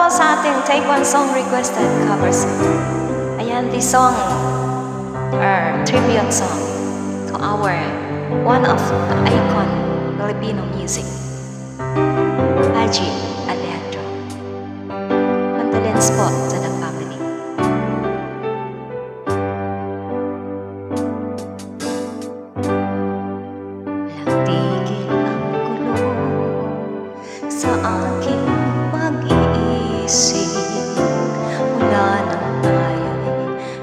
po sa ating Take One Song Requested cover song. Ayan, this song tribute song to our one of the icon Filipino music, Haji Alejandro. Condolence po sa the family. Walang tigil ang gulo sa aking pag-iisip. Mula nang tayo'y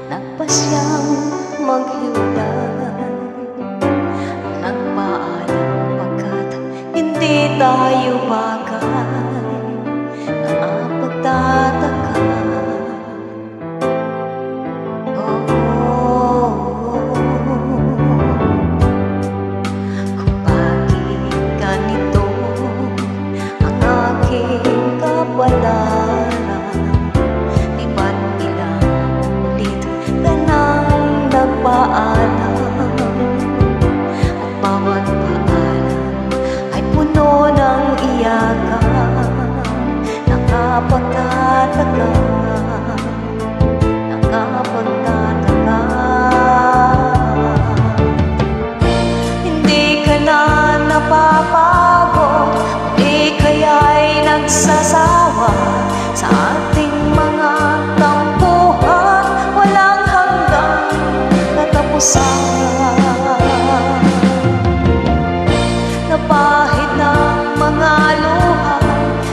nagpasyang maghiwalay, nagpaalam pagkat hindi tayo bagay, nakapagtataka. Kung bakit ganito ang aking kapalaran, di ba't ilang ulit ka nang nagpaalam, at bawat paalam ay puno ng iyakan. Nakapagtataka, nakapagtataka. Hindi ka na napapagod, di kaya'y nagsasawa sa ating mga tampuhan, walang hanggang katapusan. Napahid ng mga luha,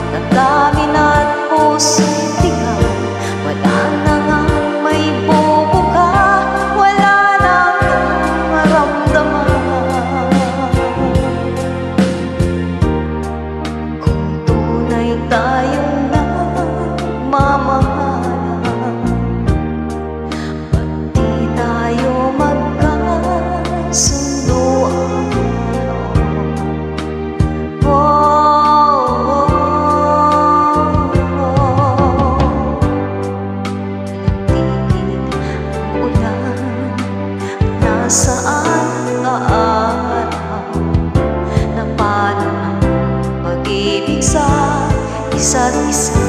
damdamin at puso'y tigang, wala na ngang may bubuka, wala na ngang maramdaman. Kung tunay tayong nagmamahalan, ba't di tayo magkasunduan? Saan ang araw na paano ang pag-ibig sa isa't isa?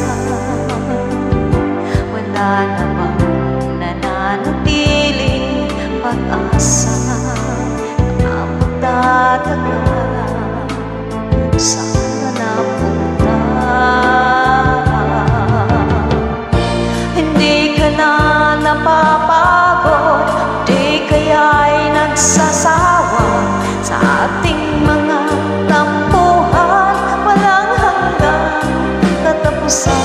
Wala na bang nananatiling pag-asa? Nakapagtataka, saan napunta? Hindi ka na napapagod, di kaya'y nagsasawa sa ating mga tampuhan, walang hanggang katapusan.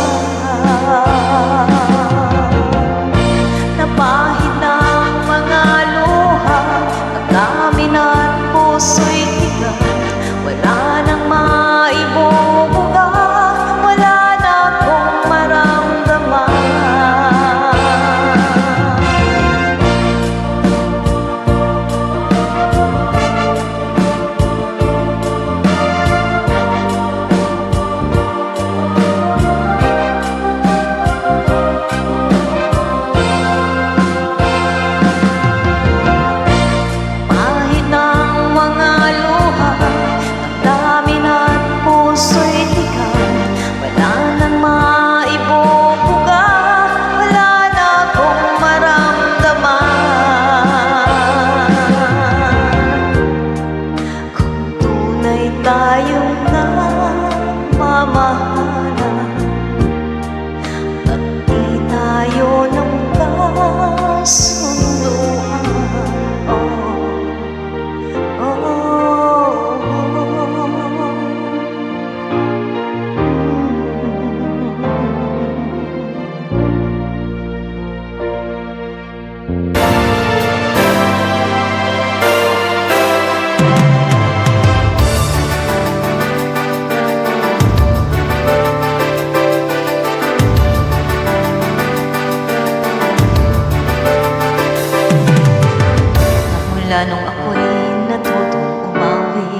Napahid ng mga luha, damdamin at puso'y tigang, wala nang maibubuga, wala na akong maramdaman. Tayong nagmamahalan, at di tayo nang kasunduan. Mula nung ako'y natutong umawi,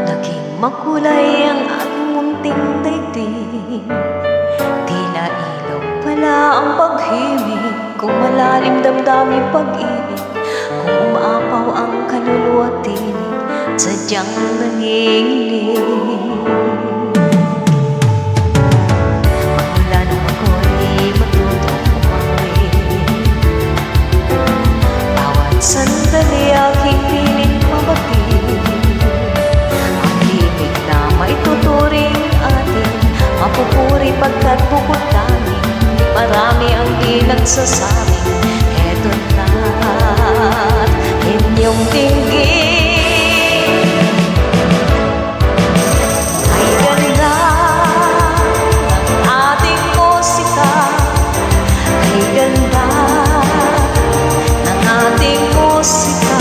naging makulay ang aking munting daigdig. Tila ilaw pala ang paghimig, kung malalim damdamin pag-ibig, kung umaapaw ang kaluluwa tinig, sadyang nanginginig. nagsasabing eto na't inyong dinggin. Ay ganda ng ating musika, ay ganda ng ating musika.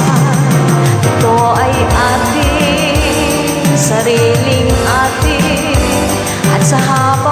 Ito ay ating sariling atin, at sa hapon